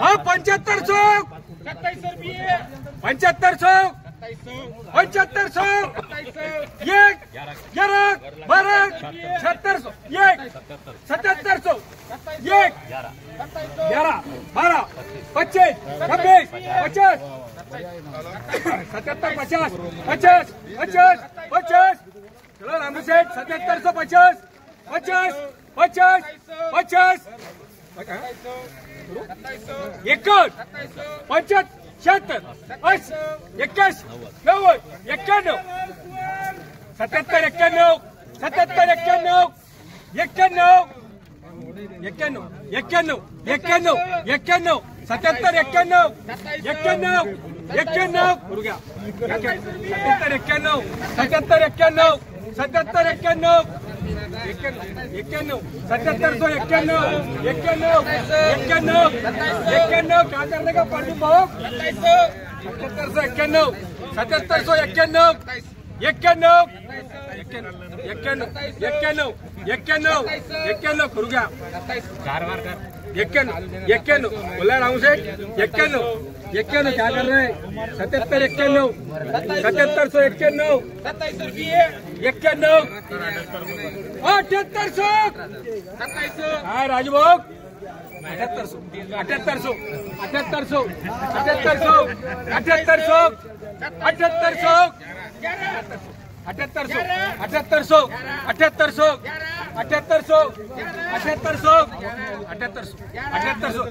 हाँ 7500 7500 7500 एक 11 12 7600 एक 7700 एक 11 12 25 26 50 77 50 50 50 50 चलो रामू सेठ 7750 50 50 50 एकावन्न 75 76 81 90 91 77 91 77 91 91 91 91 91 77 91 91 91 हो गया 77 91 77 91 77 91 91 7791 91 क्या करने का पार्टी भाव 7791 7791 91 करू गया 91 बोला राहू सेठ 91 क्या कर रहे हैं 77 91 7791 91 7800 हाँ राजभोग 7800 7800 7800 7800 7800 7800 7800 7800 7800 7800 7800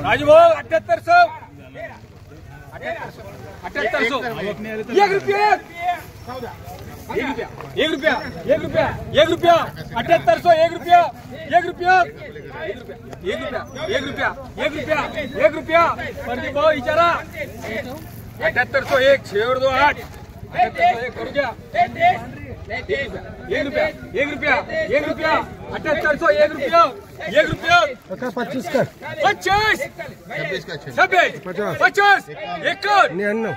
राजभोग 7800 7800 1 रुपया 1 रुपया 7800 1 रुपया 1 रुपया 1 रुपया प्रदीप भाऊ विचारा 7801 6 और 2 8 7801 करू द्या 1 रुपया 7800 1 रुपया 25 कर 50 26 50 51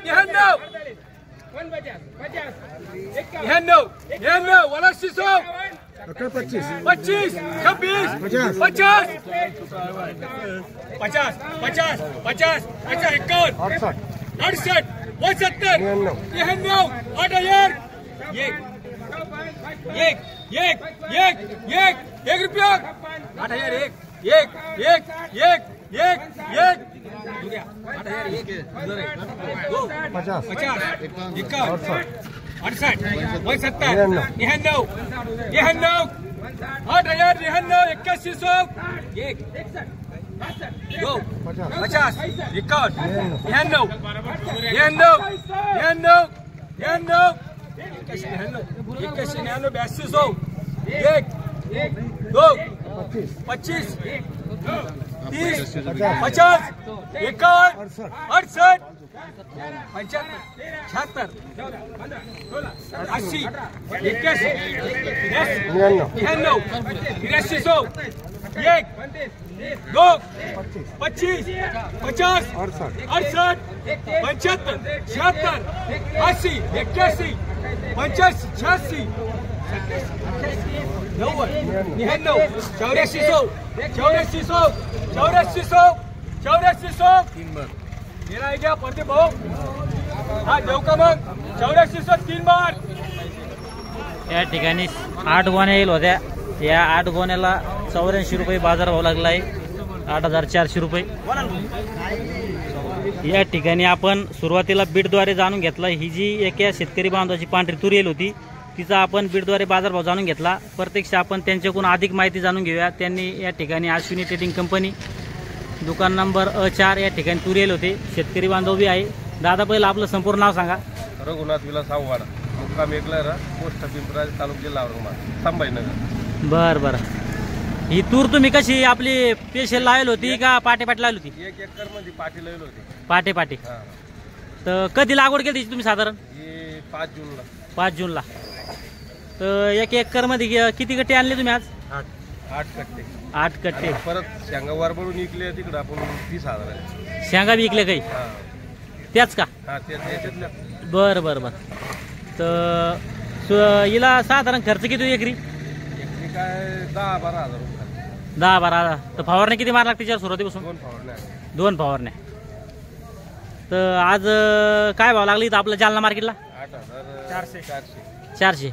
99 वाला 600 25 26 26 50 50 50 50 51 68 72 99 8000 1 रुपया 8000 1 50 68 69 99 8000 8100 1 2 50 51 99 8200 1 2 25 30 50 51 68 75 76 80 81 99 8300 1 2 25 50 68 75 76 80 81 85 86 90 8400 मेरा है क्या प्रदीप भाऊ हा देव का मग 8400 3 बार या ठिकाणी 8 गोण्या येईल होत्या या 8 गोण्याला 84 रुपये बाजार भाव लागला आहे 8400 रुपये या ठिकाणी आपण सुरुवातीला बीडद्वारे जाणून घेतला ही जी एका शेतकरी बांधवाची पांढरी तूर येईल होती तिचा आपण बीडद्वारे बाजारभाव जाणून घेतला प्रत्यक्ष आपण त्यांच्याकडून अधिक माहिती जाणून घेऊया त्यांनी या ठिकाणी अश्विनी ट्रेडिंग कंपनी दुकान नंबर A4 या ठिकाणी तूर येईल होते शेतकरी बांधव बी आहे दादा पहिलं आपलं संपूर्ण नाव सांगा रघुनाथ विलास आव्हाड मुक्काम एकलर पोस्ट पिंपरा तालुका जिल्हा औरंगाबाद संभाजीनगर बर ही तूर तुम्ही कशी आपली पेशल लावली होती का पाटे लावली होती 1 एकर मध्ये पाठी लावली होती पाटे तर कधी लागवड केली तुम्ही साधारण 5 जूनला तर 1 एकर मध्ये किती गट्टे आणले तुम्ही आज 8 कट्टे परत शेंगा वरबळून विकले तिकडे आपण 30,000 शेंगा विकले काही त्याच का बर तर हिला साधारण खर्च किती एकरी काय 10-12 हजार रुपये 10-12 तर फवारणी किती मार लागते त्याच्या सुरुवातीपासून 2 फवारण्या 2 फवारण्या. तर आज काय भाव लागला इथं आपल्या जालना मार्केटला? 400.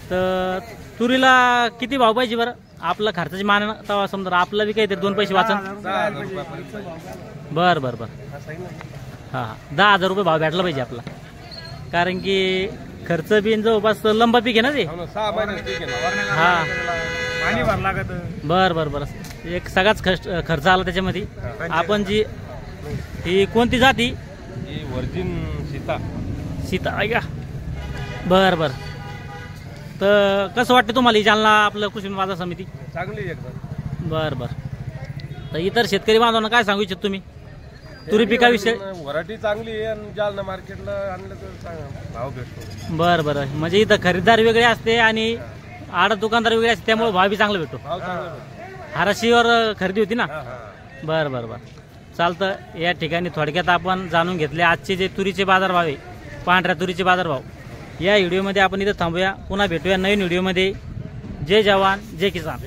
तर तुरीला किती भाव पाहिजे बरं? आपलं खर्चाची मान तेव्हा समजा आपलं बी काहीतरी 2 पैसे वाचन. बरं बरं बरं. हां 10,000 रुपये भाव भेटला पाहिजे आपला, कारण की खर्च बी जवळपास लंबा पीक आहे ना ते. 6 महिन्याचं पीक आहे ना. हां पाणी भर लागत. बरं बरं बरं. एक सगळाच खर्च आला त्याच्यामध्ये. आपण जी ही कोणती जाती? ही व्हर्जिन सीता ऐका. बरं बरं. तर कसं वाटतं तुम्हाला ही जालना आपलं कृषी बाजार समिती? चांगली एकदम. बरं बरं. तर इतर शेतकरी बांधवांना काय सांगू इच्छित तुम्ही तुरी पिकाविषयी? व्हरायटी चांगली आहे आणि जालना मार्केटला आणलं तर भाव भेटतो. बरं बरं. म्हणजे इथं खरेदीदार वेगळे असते आणि आड दुकानदार वेगळे असते, त्यामुळे भाव बी चांगला भेटतो. भाव चांगला भेटतो. हाराशीवर खरेदी होती ना. हां. बरं बरं बरं. चालतं. या ठिकाणी थोडक्यात आपण जाणून घेतले आजचे जे तुरीचे बाजारभाव आहे, पांढऱ्या तुरीचे बाजारभाव. या व्हिडिओमध्ये आपण इथं थांबूया. पुन्हा भेटूया नवीन व्हिडिओमध्ये. जय जवान जय किसान.